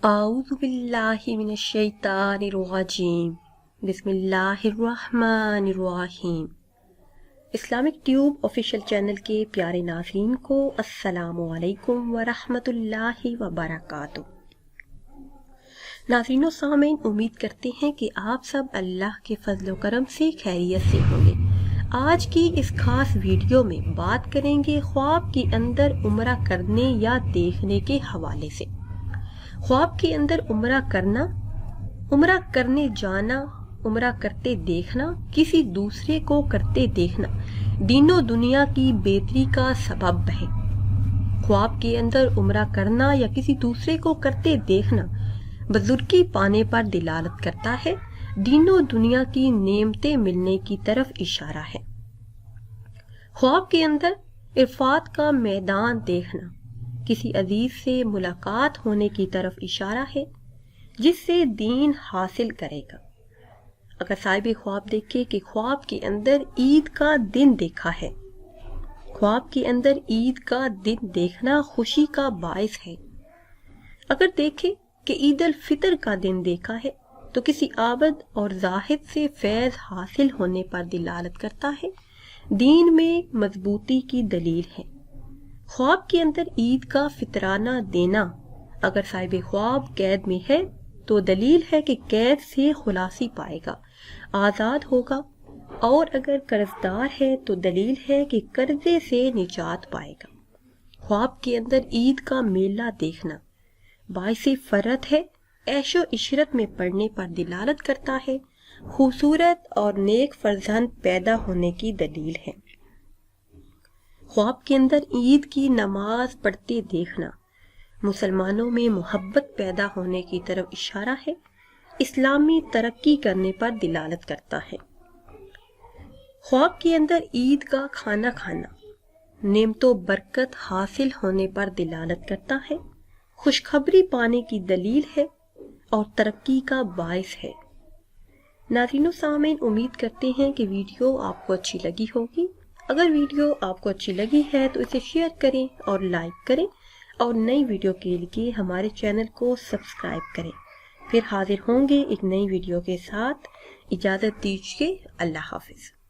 اعوذ باللہ من الشیطان الرجیم بسم اللہ الرحمن الرحیم۔ اسلامک ٹیوب آفیشیل چینل کے پیارے ناظرین کو السلام علیکم ورحمۃ اللہ وبرکاتہ۔ ناظرین و سامعین، امید کرتے ہیں کہ آپ سب اللہ کے فضل و کرم سے خیریت سے ہوں گے۔ آج کی اس خاص ویڈیو میں بات کریں گے خواب کے اندر عمرہ کرنے یا دیکھنے کے حوالے سے۔ خواب کے اندر عمرہ کرنا، عمرہ کرنے جانا، عمرہ کرتے دیکھنا، کسی دوسرے کو کرتے دیکھنا دین و دنیا کی بہتری کا سبب ہے۔ خواب کے اندر عمرہ کرنا یا کسی دوسرے کو کرتے دیکھنا بزرگی پانے پر دلالت کرتا ہے، دین و دنیا کی نعمتیں ملنے کی طرف اشارہ ہے۔ خواب کے اندر عرفات کا میدان دیکھنا کسی عزیز سے ملاقات ہونے کی طرف اشارہ ہے جس سے دین حاصل کرے گا۔ اگر صاحب خواب دیکھے کہ خواب کے اندر عید کا دن دیکھا ہے، خواب کے اندر عید کا دن دیکھنا خوشی کا باعث ہے۔ اگر دیکھے کہ عید الفطر کا دن دیکھا ہے تو کسی عابد اور زاہد سے فیض حاصل ہونے پر دلالت کرتا ہے، دین میں مضبوطی کی دلیل ہے۔ خواب کے اندر عید کا فطرانہ دینا اگر صاحب خواب قید میں ہے تو دلیل ہے کہ قید سے خلاصی پائے گا، آزاد ہوگا، اور اگر قرض دار ہے تو دلیل ہے کہ قرضے سے نجات پائے گا۔ خواب کے اندر عید کا میلہ دیکھنا باعث فرحت ہے، عیش و عشرت میں پڑھنے پر دلالت کرتا ہے، خوبصورت اور نیک فرزند پیدا ہونے کی دلیل ہے۔ خواب کے اندر عید کی نماز پڑھتے دیکھنا مسلمانوں میں محبت پیدا ہونے کی طرف اشارہ ہے، اسلامی ترقی کرنے پر دلالت کرتا ہے۔ خواب کے اندر عید کا کھانا کھانا نعمت و برکت حاصل ہونے پر دلالت کرتا ہے، خوشخبری پانے کی دلیل ہے اور ترقی کا باعث ہے۔ ناظرین و سامعین، امید کرتے ہیں کہ ویڈیو آپ کو اچھی لگی ہوگی۔ اگر ویڈیو آپ کو اچھی لگی ہے تو اسے شیئر کریں اور لائک کریں، اور نئی ویڈیو کے لیے ہمارے چینل کو سبسکرائب کریں۔ پھر حاضر ہوں گے ایک نئی ویڈیو کے ساتھ۔ اجازت دیجیے، اللہ حافظ۔